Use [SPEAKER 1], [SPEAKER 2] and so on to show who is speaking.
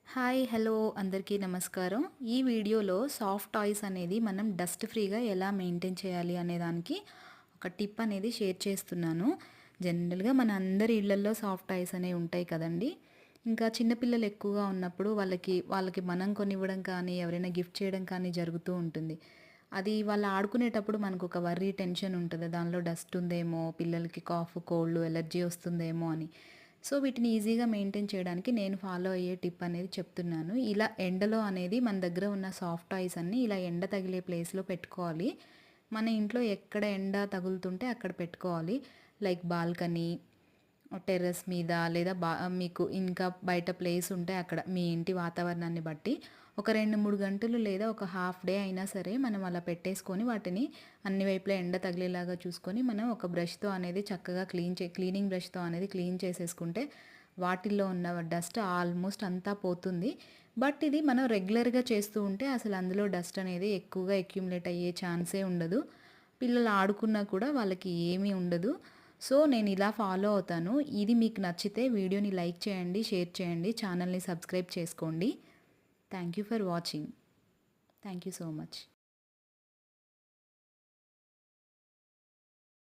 [SPEAKER 1] Hi hello అందరికీ నమస్కారం. ఈ వీడియోలో సాఫ్ట్ టాయ్స్ అనేది మనం డస్ట్ ఫ్రీగా ఎలా మెయింటైన్ చేయాలి అనే దానికి ఒక టిప్ అనేది షేర్ చేస్తున్నాను. జనరల్‌గా మన అందరి ఇళ్లల్లో సాఫ్ట్ టాయ్స్ అనేవి ఉంటాయి కదండీ! ఇంకా చిన్నపిల్లలు ఎక్కువగా ఉన్నప్పుడు వాళ్ళకి మనం కొనివ్వడం కానీ, ఎవరైనా గిఫ్ట్ చేయడం కానీ జరుగుతూ ఉంటుంది. అది వాళ్ళు ఆడుకునేటప్పుడు మనకొక వర్రీ, టెన్షన్ ఉంటది. దానిలో డస్ట్ ఉందేమో, పిల్లలకి కాఫ్, కోల్డ్, ఎలర్జీ వస్తుందేమో అని. సో, వీటిని ఈజీగా మెయింటైన్ చేయడానికి నేను ఫాలో అయ్యే టిప్ అనేది చెప్తున్నాను. ఇలా ఎండలో అనేది మన దగ్గర ఉన్న సాఫ్ట్ టాయ్స్ అన్నీ ఇలా ఎండ తగిలే ప్లేస్‌లో పెట్టుకోవాలి. మన ఇంట్లో ఎక్కడ ఎండ తగులుతుంటే అక్కడ పెట్టుకోవాలి. లైక్ బాల్కనీ, టెర్రస్ మీద లేదా మీకు ఇంకా బయట ప్లేస్ ఉంటే అక్కడ మీ ఇంటి వాతావరణాన్ని బట్టి ఒక 2, 3 గంటలు లేదా ఒక హాఫ్ డే అయినా సరే మనం అలా పెట్టేసుకొని వాటిని అన్ని వైపులా ఎండ తగిలేలాగా చూసుకొని మనం ఒక బ్రష్‌తో అనేది చక్కగా క్లీనింగ్ బ్రష్‌తో అనేది క్లీన్ చేసేసుకుంటే వాటిల్లో ఉన్న డస్ట్ ఆల్మోస్ట్ అంతా పోతుంది. బట్ ఇది మనం రెగ్యులర్‌గా చేస్తూ ఉంటే అసలు అందులో డస్ట్ అనేది ఎక్కువగా అక్యుములేట్ అయ్యే ఛాన్సే ఉండదు. పిల్లలు ఆడుకున్నా కూడా వాళ్ళకి ఏమీ ఉండదు. సో, నేను ఇలా ఫాలో అవుతాను. ఇది మీకు నచ్చితే వీడియోని లైక్ చేయండి, షేర్ చేయండి, ఛానల్‌ని సబ్స్క్రైబ్ చేసుకోండి. Thank you for watching. Thank you so much.